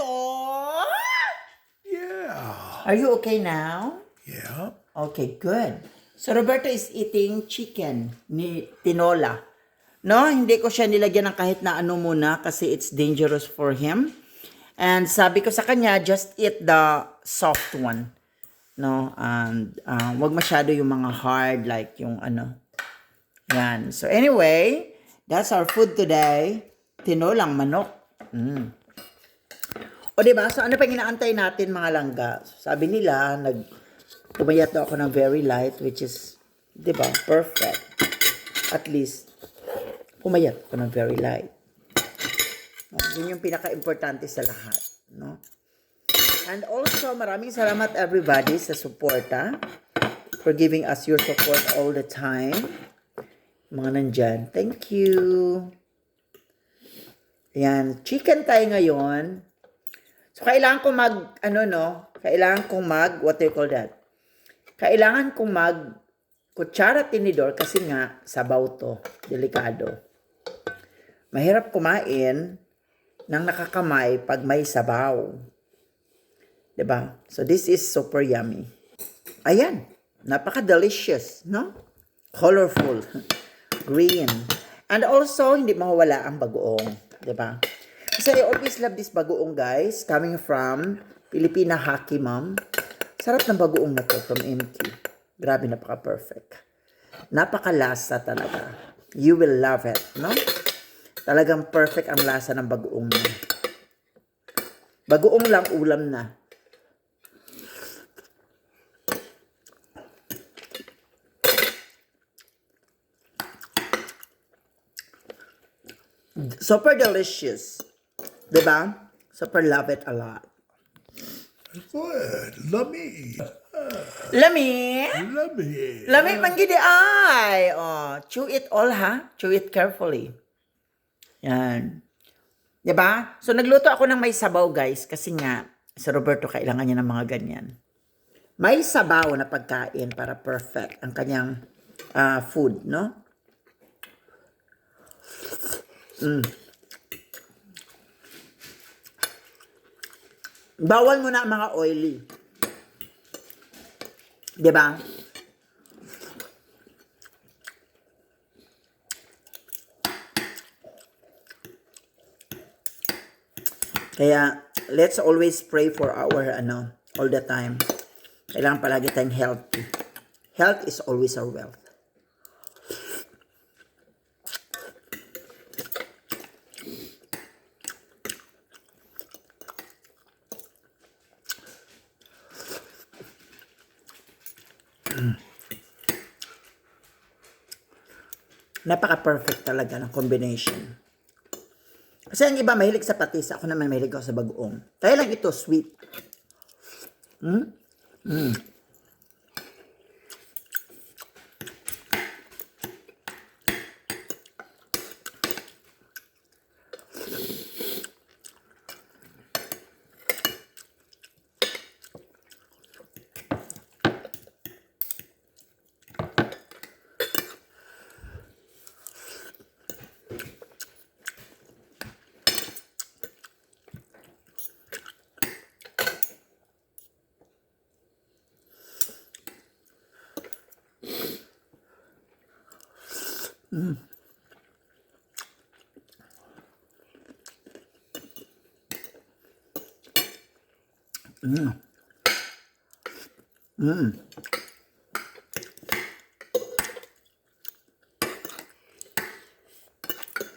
Oh! Yeah. Are you okay now? Yeah. Okay, good. So Roberto is eating chicken ni tinola. No, hindi ko siya nilagyan ng kahit na ano muna kasi it's dangerous for him. And sabi ko sa kanya, just eat the soft one. No, and wag masyado yung mga hard like yung ano. Yan. So anyway, that's our food today. Tinolang manok. O diba? So ano pa inaantay natin mga langga? So, sabi nila, pumayat daw ako ng very light, which is, diba, perfect. At least, pumayat ako ng very light. No? Yun yung pinaka-importante sa lahat. No? And also, maraming salamat everybody sa suporta. For giving us your support all the time. Mga nandyan. Thank you. Ayan. Chicken tayo ngayon. So, kailangan kong what do you call that? Kailangan kong kutsara tinidor kasi nga, sabaw to. Delikado. Mahirap kumain ng nakakamay pag may sabaw. Diba? So, this is super yummy. Ayan. Napaka-delicious, no? Colorful. Green. And also, hindi mawawala ang bagoong. Diba? Kasi I always love this bagoong, guys. Coming from Filipina Hockey Mom. Sarap ng bagoong na to from MQ. Grabe, napaka-perfect. Napaka-lasa talaga. You will love it, no? Talagang perfect ang lasa ng bagoong na. Bagoong lang, ulam na. Super delicious. Diba? Super love it a lot. Good. Lummy. Lami? Lummy. Lami panggidi ay. Oh, chew it all ha. Chew it carefully. Yan. Diba? So nagluto ako ng may sabaw guys kasi nga si Roberto kailangan niya ng mga ganyan. May sabaw na pagkain para perfect ang kanyang food, no? Bawal mo na ang mga oily. Diba? Kaya, let's always pray for our, all the time. Kailangan palagi tayong healthy. Health is always our wealth. Napaka-perfect talaga ng combination. Kasi ang iba mahilig sa patis. Ako naman mahilig ako sa bagoong. Kaya lang ito, sweet.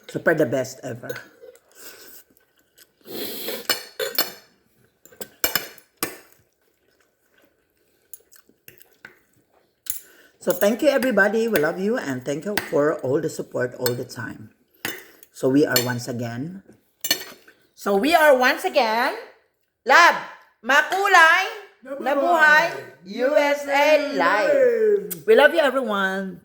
Super the best ever. So thank you everybody. We love you and thank you for all the support all the time. So we are once again. Lab, makulay, nabuhay, USA Live. We love you everyone.